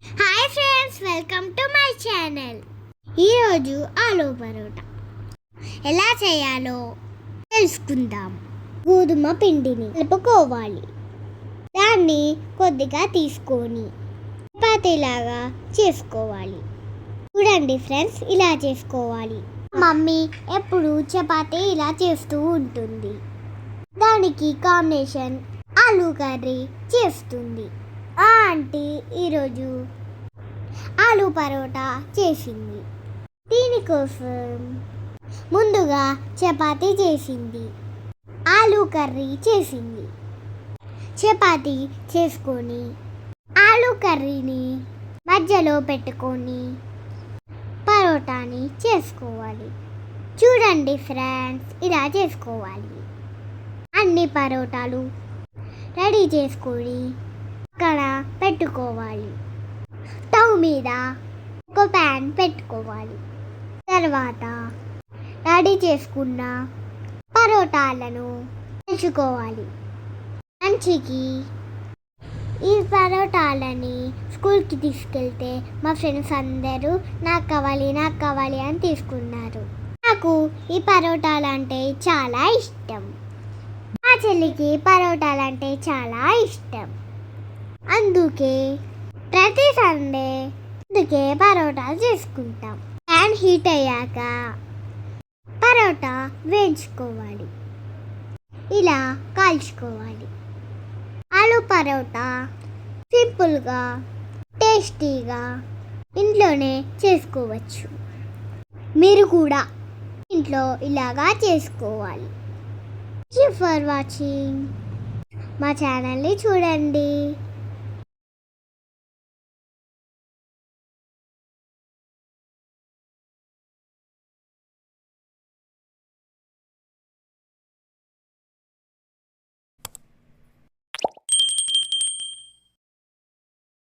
Hi friends, welcome to my channel. ఈరోజు ఆలూ పరోటా ఎలా చేయాలో తెలుసుకుందాం. గోధుమ పిండిని కలుపుకోవాలి. దాన్ని కొద్దిగా తీసుకొని చపాతీలాగా చేసుకోవాలి. చూడండి ఫ్రెండ్స్, ఇలా చేసుకోవాలి. మమ్మీ ఎప్పుడు చపాతీ ఇలా చేస్తూ ఉంటుంది. దానికి కాంబినేషన్ ఆలూ కర్రీ చేస్తుంది. ఆంటీ ఈరోజు ఆలూ పరోటా చేసింది. దీనికోసం ముందుగా చపాతీ చేసింది, ఆలూ కర్రీ చేసింది. చపాతీ చేసుకొని ఆలూ కర్రీని మధ్యలో పెట్టుకొని పరోటాని చేసుకోవాలి. చూడండి ఫ్రెండ్స్, ఇలా చేసుకోవాలి. అన్ని పరోటాలు రెడీ చేసుకొని అక్కడ పెట్టుకోవాలి. స్టవ్ మీద ఒక ప్యాన్ పెట్టుకోవాలి. తర్వాత రెడీ చేసుకున్న పరోటాలను తెచ్చుకోవాలి. లంచ్కి ఈ పరోటాలని స్కూల్కి తీసుకెళ్తే మా ఫ్రెండ్స్ అందరూ నాకు కావాలి అని తీసుకున్నారు. నాకు ఈ పరోటాలు అంటే చాలా ఇష్టం. మా చెల్లికి పరోటాలు అంటే చాలా ఇష్టం. అందుకే ప్రతి సండే పరోటాలు చేసుకుంటాం. ప్యాన్ హీట్ అయ్యాక పరోటా వేయించుకోవాలి. ఇలా కాల్చుకోవాలి. ఆలూ పరోటా సింపుల్గా టేస్టీగా ఇంట్లోనే చేసుకోవచ్చు. మీరు కూడా ఇంట్లో ఇలాగా చేసుకోవాలి. Thank you for watching. మా ఛానల్ని చూడండి.